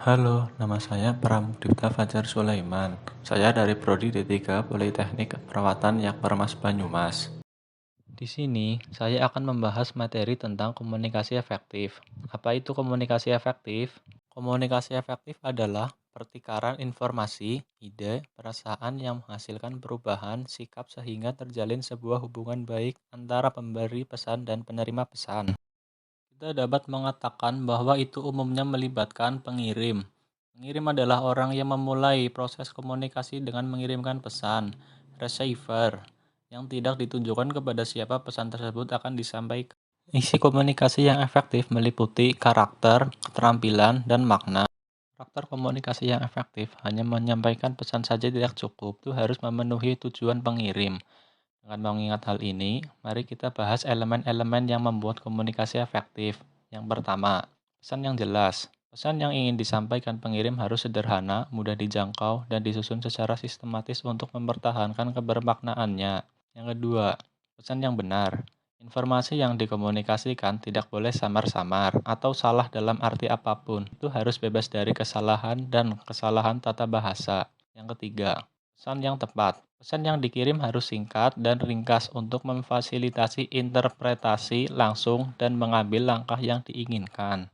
Halo, nama saya Pramudita Fajar Sulaiman. Saya dari Prodi D3 Politeknik Perawatan Yakpermas Banyumas. Di sini, saya akan membahas materi tentang komunikasi efektif. Apa itu komunikasi efektif? Komunikasi efektif adalah pertikaran informasi, ide, perasaan yang menghasilkan perubahan sikap sehingga terjalin sebuah hubungan baik antara pemberi pesan dan penerima pesan. Kita dapat mengatakan bahwa itu umumnya melibatkan pengirim. Pengirim adalah orang yang memulai proses komunikasi dengan mengirimkan pesan, receiver, yang tidak ditunjukkan kepada siapa pesan tersebut akan disampaikan. Isi komunikasi yang efektif meliputi karakter, keterampilan, dan makna. Karakter komunikasi yang efektif hanya menyampaikan pesan saja tidak cukup, itu harus memenuhi tujuan pengirim. Dengan mengingat hal ini, mari kita bahas elemen-elemen yang membuat komunikasi efektif. Yang pertama, pesan yang jelas. Pesan yang ingin disampaikan pengirim harus sederhana, mudah dijangkau, dan disusun secara sistematis untuk mempertahankan kebermaknaannya. Yang kedua, pesan yang benar. Informasi yang dikomunikasikan tidak boleh samar-samar atau salah dalam arti apapun. Itu harus bebas dari kesalahan dan kesalahan tata bahasa. Yang ketiga, pesan yang tepat. Pesan yang dikirim harus singkat dan ringkas untuk memfasilitasi interpretasi langsung dan mengambil langkah yang diinginkan.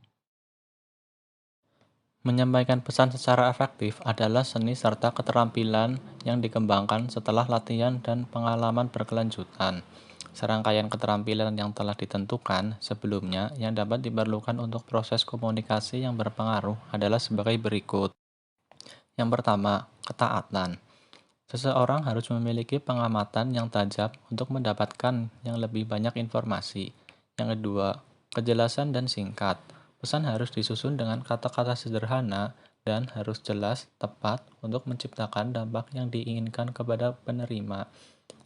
Menyampaikan pesan secara efektif adalah seni serta keterampilan yang dikembangkan setelah latihan dan pengalaman berkelanjutan. Serangkaian keterampilan yang telah ditentukan sebelumnya yang dapat diperlukan untuk proses komunikasi yang berpengaruh adalah sebagai berikut. Yang pertama, ketaatan. Seseorang harus memiliki pengamatan yang tajam untuk mendapatkan yang lebih banyak informasi. Yang kedua, kejelasan dan singkat. Pesan harus disusun dengan kata-kata sederhana dan harus jelas, tepat untuk menciptakan dampak yang diinginkan kepada penerima.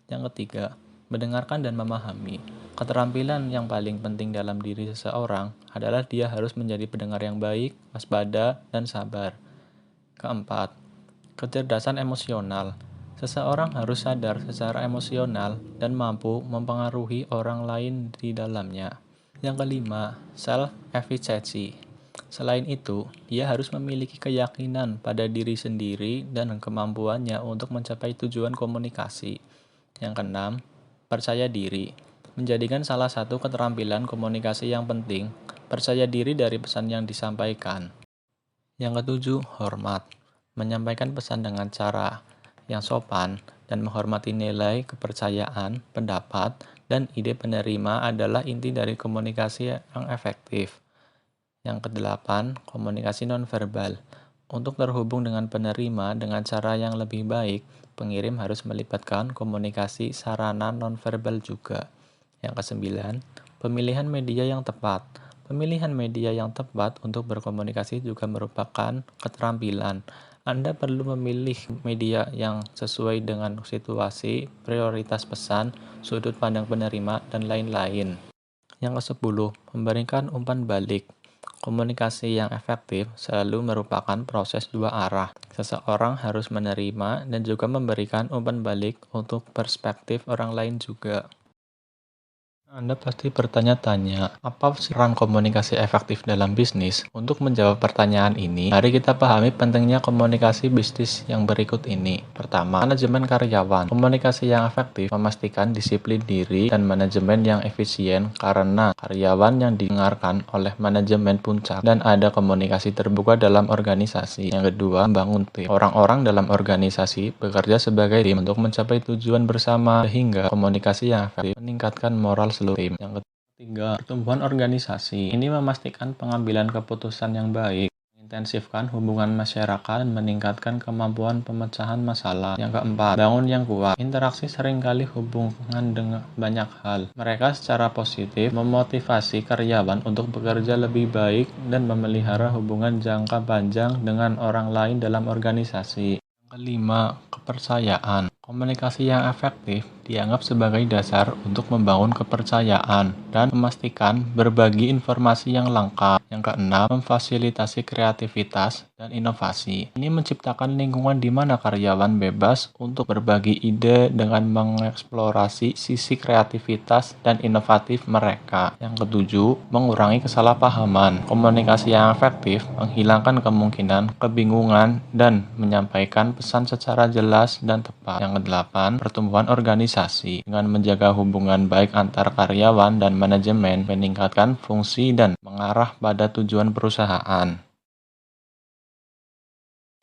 Yang ketiga, mendengarkan dan memahami. Keterampilan yang paling penting dalam diri seseorang adalah dia harus menjadi pendengar yang baik, waspada, dan sabar. Keempat, kecerdasan emosional. Seseorang harus sadar secara emosional dan mampu mempengaruhi orang lain di dalamnya. Yang kelima, self-efficacy. Selain itu, dia harus memiliki keyakinan pada diri sendiri dan kemampuannya untuk mencapai tujuan komunikasi. Yang keenam, percaya diri. Menjadikan salah satu keterampilan komunikasi yang penting, percaya diri dari pesan yang disampaikan. Yang ketujuh, hormat. Menyampaikan pesan dengan cara yang sopan dan menghormati nilai, kepercayaan, pendapat, dan ide penerima adalah inti dari komunikasi yang efektif. Yang kedelapan, komunikasi nonverbal. Untuk terhubung dengan penerima dengan cara yang lebih baik, pengirim harus melibatkan komunikasi sarana nonverbal juga. Yang kesembilan, pemilihan media yang tepat. Pemilihan media yang tepat untuk berkomunikasi juga merupakan keterampilan. Anda perlu memilih media yang sesuai dengan situasi, prioritas pesan, sudut pandang penerima, dan lain-lain. Yang ke-10, memberikan umpan balik. Komunikasi yang efektif selalu merupakan proses dua arah. Seseorang harus menerima dan juga memberikan umpan balik untuk perspektif orang lain juga. Anda pasti bertanya-tanya, apa sih peran komunikasi efektif dalam bisnis? Untuk menjawab pertanyaan ini, mari kita pahami pentingnya komunikasi bisnis yang berikut ini. Pertama, manajemen karyawan. Komunikasi yang efektif memastikan disiplin diri dan manajemen yang efisien karena karyawan yang didengarkan oleh manajemen puncak dan ada komunikasi terbuka dalam organisasi. Yang kedua, membangun tim. Orang-orang dalam organisasi bekerja sebagai tim untuk mencapai tujuan bersama sehingga komunikasi yang efektif meningkatkan moral seluruh tim. Yang ketiga, pertumbuhan organisasi. Ini memastikan pengambilan keputusan yang baik, mengintensifkan hubungan masyarakat, dan meningkatkan kemampuan pemecahan masalah. Yang keempat, bangun yang kuat. Interaksi seringkali hubungan dengan banyak hal. Mereka secara positif memotivasi karyawan untuk bekerja lebih baik dan memelihara hubungan jangka panjang dengan orang lain dalam organisasi. Yang kelima, kepercayaan. Komunikasi yang efektif dianggap sebagai dasar untuk membangun kepercayaan dan memastikan berbagi informasi yang lengkap. Yang keenam, memfasilitasi kreativitas dan inovasi. Ini menciptakan lingkungan di mana karyawan bebas untuk berbagi ide dengan mengeksplorasi sisi kreativitas dan inovatif mereka. Yang ketujuh, mengurangi kesalahpahaman. Komunikasi yang efektif menghilangkan kemungkinan kebingungan dan menyampaikan pesan secara jelas dan tepat. Yang kedelapan, pertumbuhan organisasi dengan menjaga hubungan baik antar karyawan dan manajemen, meningkatkan fungsi dan mengarah pada tujuan perusahaan.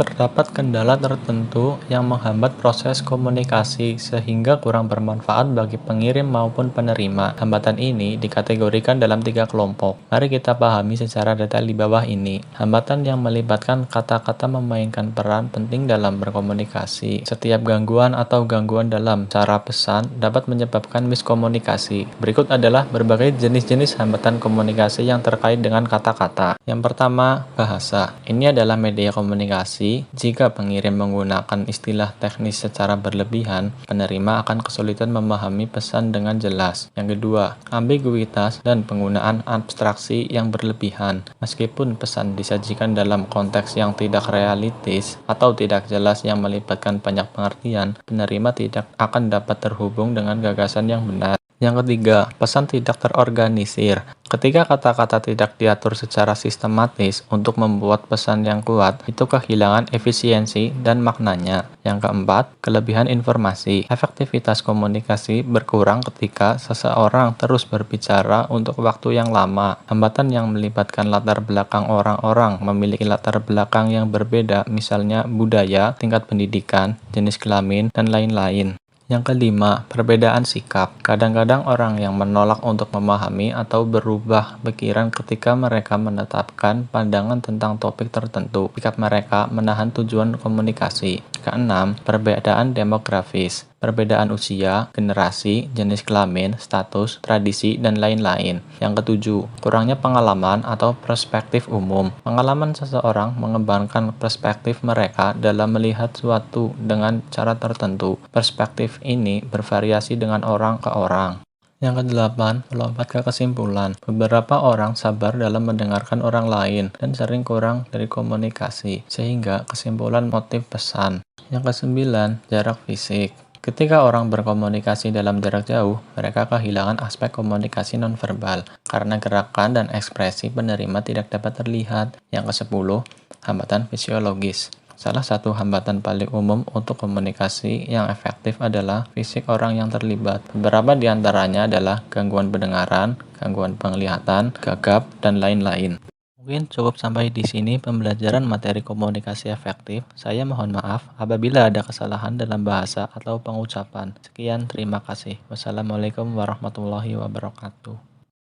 Terdapat kendala tertentu yang menghambat proses komunikasi sehingga kurang bermanfaat bagi pengirim maupun penerima. Hambatan ini dikategorikan dalam 3 kelompok. Mari kita pahami secara detail di bawah ini. Hambatan yang melibatkan kata-kata memainkan peran penting dalam berkomunikasi. Setiap gangguan atau gangguan dalam cara pesan dapat menyebabkan miskomunikasi. Berikut adalah berbagai jenis-jenis hambatan komunikasi yang terkait dengan kata-kata. Yang pertama, bahasa. Ini adalah media komunikasi. Jika pengirim menggunakan istilah teknis secara berlebihan, penerima akan kesulitan memahami pesan dengan jelas. Yang kedua, ambiguitas dan penggunaan abstraksi yang berlebihan. Meskipun pesan disajikan dalam konteks yang tidak realistis atau tidak jelas yang melibatkan banyak pengertian, penerima tidak akan dapat terhubung dengan gagasan yang benar. Yang ketiga, pesan tidak terorganisir. Ketika kata-kata tidak diatur secara sistematis untuk membuat pesan yang kuat, itu kehilangan efisiensi dan maknanya. Yang keempat, kelebihan informasi. Efektivitas komunikasi berkurang ketika seseorang terus berbicara untuk waktu yang lama. Hambatan yang melibatkan latar belakang orang-orang memiliki latar belakang yang berbeda, misalnya budaya, tingkat pendidikan, jenis kelamin, dan lain-lain. Yang kelima, perbedaan sikap. Kadang-kadang orang yang menolak untuk memahami atau berubah pikiran ketika mereka menetapkan pandangan tentang topik tertentu. Sikap mereka menahan tujuan komunikasi. Keenam, perbedaan demografis. Perbedaan usia, generasi, jenis kelamin, status, tradisi, dan lain-lain. Yang ketujuh, kurangnya pengalaman atau perspektif umum. Pengalaman seseorang mengembangkan perspektif mereka dalam melihat suatu dengan cara tertentu. Perspektif ini bervariasi dengan orang ke orang. Yang kedelapan, melompat ke kesimpulan. Beberapa orang sabar dalam mendengarkan orang lain dan sering kurang dari komunikasi, sehingga kesimpulan motif pesan. Yang kesembilan, jarak fisik. Ketika orang berkomunikasi dalam jarak jauh, mereka kehilangan aspek komunikasi nonverbal karena gerakan dan ekspresi penerima tidak dapat terlihat. Yang kesepuluh, hambatan fisiologis. Salah satu hambatan paling umum untuk komunikasi yang efektif adalah fisik orang yang terlibat. Beberapa di antaranya adalah gangguan pendengaran, gangguan penglihatan, gagap, dan lain-lain. Mungkin cukup sampai di sini pembelajaran materi komunikasi efektif. Saya mohon maaf apabila ada kesalahan dalam bahasa atau pengucapan. Sekian, terima kasih. Wassalamualaikum warahmatullahi wabarakatuh.